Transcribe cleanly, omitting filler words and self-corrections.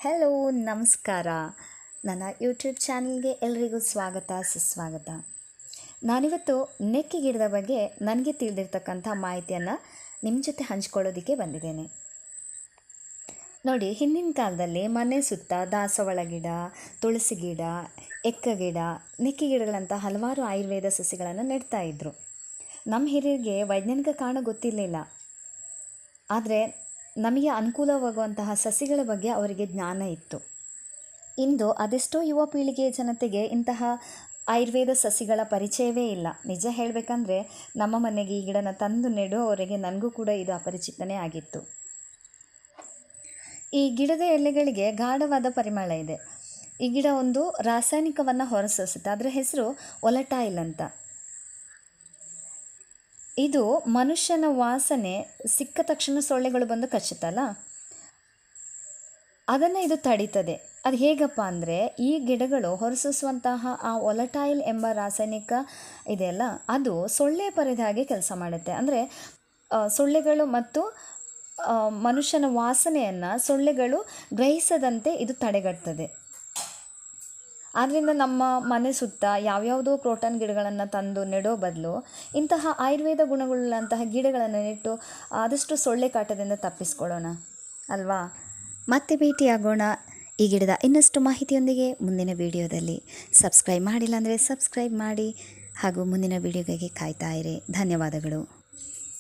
Hello ನಮಸ್ಕಾರ. ನನ್ನ YouTube ಚಾನಲ್ಗೆ ಎಲ್ರಿಗೂ ಸ್ವಾಗತ ಸುಸ್ವಾಗತ. ನಾನಿವತ್ತು ನೆಕ್ಕಿ ಗಿಡದ ಬಗ್ಗೆ ನನಗೆ ತಿಳಿದಿರ್ತಕ್ಕಂಥ ಮಾಹಿತಿಯನ್ನು ನಿಮ್ಮ ಜೊತೆ ಹಂಚ್ಕೊಳ್ಳೋದಕ್ಕೆ ಬಂದಿದ್ದೇನೆ. ನೋಡಿ, ಹಿಂದಿನ ಕಾಲದಲ್ಲಿ ಮನೆ ಸುತ್ತ ದಾಸವಾಳ ಗಿಡ, ತುಳಸಿ ಗಿಡ, ಎಕ್ಕ ಗಿಡ, ನೆಕ್ಕಿ ಗಿಡಗಳಂಥ ಹಲವಾರು ಆಯುರ್ವೇದ ಸಸಿಗಳನ್ನು ನೆಡ್ತಾ ಇದ್ದರು. ನಮ್ಮ ಹಿರಿಯರಿಗೆ ವೈಜ್ಞಾನಿಕ ಕಾರಣ ಗೊತ್ತಿರಲಿಲ್ಲ, ಆದರೆ ನಮಗೆ ಅನುಕೂಲವಾಗುವಂತಹ ಸಸಿಗಳ ಬಗ್ಗೆ ಅವರಿಗೆ ಜ್ಞಾನ ಇತ್ತು. ಇಂದು ಅದೆಷ್ಟೋ ಯುವ ಪೀಳಿಗೆಯ ಜನತೆಗೆ ಇಂತಹ ಆಯುರ್ವೇದ ಸಸಿಗಳ ಪರಿಚಯವೇ ಇಲ್ಲ. ನಿಜ ಹೇಳಬೇಕಂದ್ರೆ ನಮ್ಮ ಮನೆಗೆ ಈ ಗಿಡನ ತಂದು ನೆಡುವವರೆಗೆ ನನಗೂ ಕೂಡ ಇದು ಅಪರಿಚಿತನೇ ಆಗಿತ್ತು. ಈ ಗಿಡದ ಎಲೆಗಳಿಗೆ ಗಾಢವಾದ ಪರಿಮಳ ಇದೆ. ಈ ಗಿಡ ಒಂದು ರಾಸಾಯನಿಕವನ್ನು ಹೊರಸೂಸುತ್ತೆ. ಅದರ ಹೆಸರು ಒಲಟಾಯಿಲ್ ಅಂತ. ಇದು ಮನುಷ್ಯನ ವಾಸನೆ ಸಿಕ್ಕ ತಕ್ಷಣ ಸೊಳ್ಳೆಗಳು ಬಂದು ಕಚ್ಚುತ್ತಲ್ಲ, ಅದನ್ನು ಇದು ತಡೀತದೆ. ಅದು ಹೇಗಪ್ಪ ಅಂದರೆ, ಈ ಗಿಡಗಳು ಹೊರಸೂಸುವಂತಹ ಆ ಒಲಟಾಯಿಲ್ ಎಂಬ ರಾಸಾಯನಿಕ ಇದೆಯಲ್ಲ, ಅದು ಸೊಳ್ಳೆ ಪರದೆ ಹಾಗೆ ಕೆಲಸ ಮಾಡುತ್ತೆ. ಅಂದರೆ ಸೊಳ್ಳೆಗಳು ಮತ್ತು ಮನುಷ್ಯನ ವಾಸನೆಯನ್ನು ಸೊಳ್ಳೆಗಳು ಗ್ರಹಿಸದಂತೆ ಇದು ತಡೆಗಟ್ತದೆ. ಆದ್ದರಿಂದ ನಮ್ಮ ಮನೆ ಸುತ್ತ ಯಾವ್ಯಾವುದೋ ಕ್ರೋಟನ್ ಗಿಡಗಳನ್ನು ತಂದು ನೆಡೋ ಬದಲು ಇಂತಹ ಆಯುರ್ವೇದ ಗುಣಗಳುಳ್ಳಂತಹ ಗಿಡಗಳನ್ನು ನೆಟ್ಟು ಆದಷ್ಟು ಸೊಳ್ಳೆ ಕಾಟದಿಂದ ತಪ್ಪಿಸ್ಕೊಳ್ಳೋಣ ಅಲ್ವಾ. ಮತ್ತೆ ಭೇಟಿಯಾಗೋಣ ಈ ಗಿಡದ ಇನ್ನಷ್ಟು ಮಾಹಿತಿಯೊಂದಿಗೆ ಮುಂದಿನ ವಿಡಿಯೋದಲ್ಲಿ. ಸಬ್ಸ್ಕ್ರೈಬ್ ಮಾಡಿಲ್ಲ ಅಂದರೆ ಸಬ್ಸ್ಕ್ರೈಬ್ ಮಾಡಿ ಹಾಗೂ ಮುಂದಿನ ವಿಡಿಯೋಗೆ ಕಾಯ್ತಾ ಇರಿ. ಧನ್ಯವಾದಗಳು.